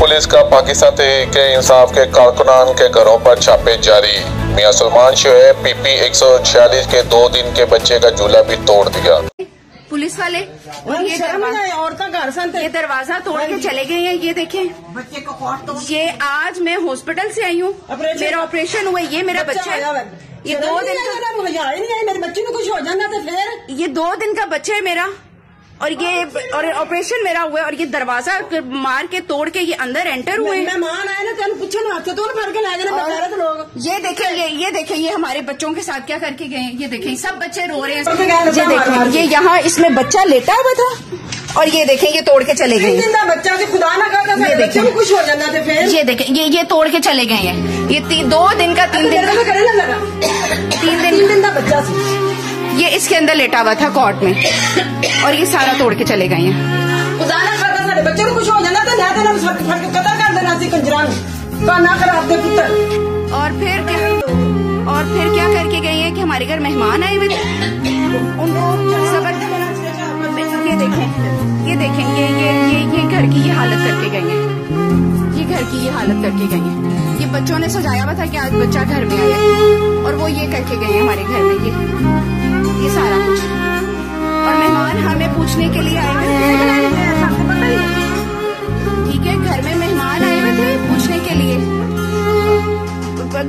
Police का पाकिस्तान तहरीक इंसाफ के कारकुनान के घरों पर छापे जारी। मियां सलमान शोएब पीपी 146 के 2 दिन के बच्चे का झूला भी तोड़ दिया। पुलिस वाले और ये दरवाजा तोड़ के चले गए हैं। ये देखें बच्चे को ये आज मैं हॉस्पिटल से आई हूँ, मेरा ऑपरेशन हुआ। ये मेरा बच्चा ये 2 दिन मेरे बच्चे में कुछ हो जाना तो फिर ये 2 दिन का बच्चा है मेरा, और ये और ऑपरेशन मेरा हुआ है, और ये दरवाजा मार के तोड़ के ये अंदर एंटर हुए। मेहमान आए ना तेन पूछे ना तो भर के लाए ना लोग। ये देखें ये हमारे बच्चों के साथ क्या करके गए हैं। ये देखें सब बच्चे रो रहे हैं। ये देखें ये यहाँ इसमें बच्चा लेटा हुआ था, और ये देखें ये तोड़ के चले गए। बच्चा से खुदा ना करता, ये देखें कुछ हो जाना था फिर। ये देखें ये तोड़ के चले गए हैं। ये 2 दिन का 3 दिन का बच्चा ये इसके अंदर लेटा हुआ था कोर्ट में, और ये सारा तोड़ के चले गए हैं। खुदा ना करता सारे बच्चे को कुछ हो जाना था, कतल कर देना सी कंजरान का ना कर आपके पुत्र। और फिर क्या करके गए हैं कि हमारे घर मेहमान आए हुए थे, उनको ये देखें ये घर की ये हालत करके गए हैं। ये घर की ये हालत करके गए हैं। ये बच्चों ने सजाया हुआ था कि आज बच्चा घर में आया, और वो ये करके गए हैं हमारे घर में ये सारा कुछ। और मेहमान हमें पूछने के लिए आए हुए थे, ठीक है, घर में मेहमान आए हुए थे पूछने के लिए,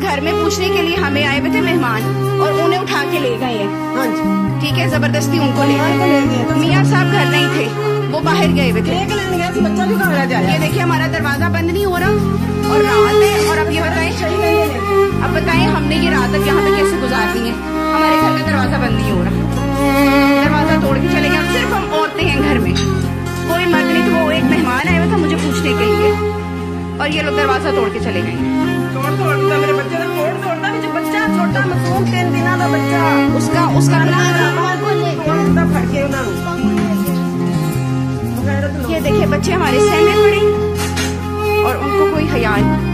घर में पूछने के लिए हमें आए हुए थे मेहमान, और उन्हें उठा के ले गए हैं। ठीक है, जबरदस्ती उनको ले गए। मियाँ साहब घर नहीं थे, वो बाहर गए हुए थे। ये देखिए हमारा दरवाजा बंद नहीं हो रहा, और रात है। और अब ये बताएं हमने ये रात तक यहाँ पे कैसे गुजारनी है। हमारे घर का दरवाजा बंद नहीं हो रहा, दरवाजा तोड़ के चले गए। सिर्फ हम औरतें हैं घर में, कोई मर्द नहीं। तो वो एक मेहमान आया हुआ था मुझे पूछने के लिए, और ये लोग दरवाजा तोड़ के चले गए। तोड़ता मेरे बच्चे का तोड़ता बच्चा छोटा मासूम 3 दिन का बच्चा, उसका ये देखिए बच्चे हमारे सहमे पड़े, और उनको कोई हया नहीं।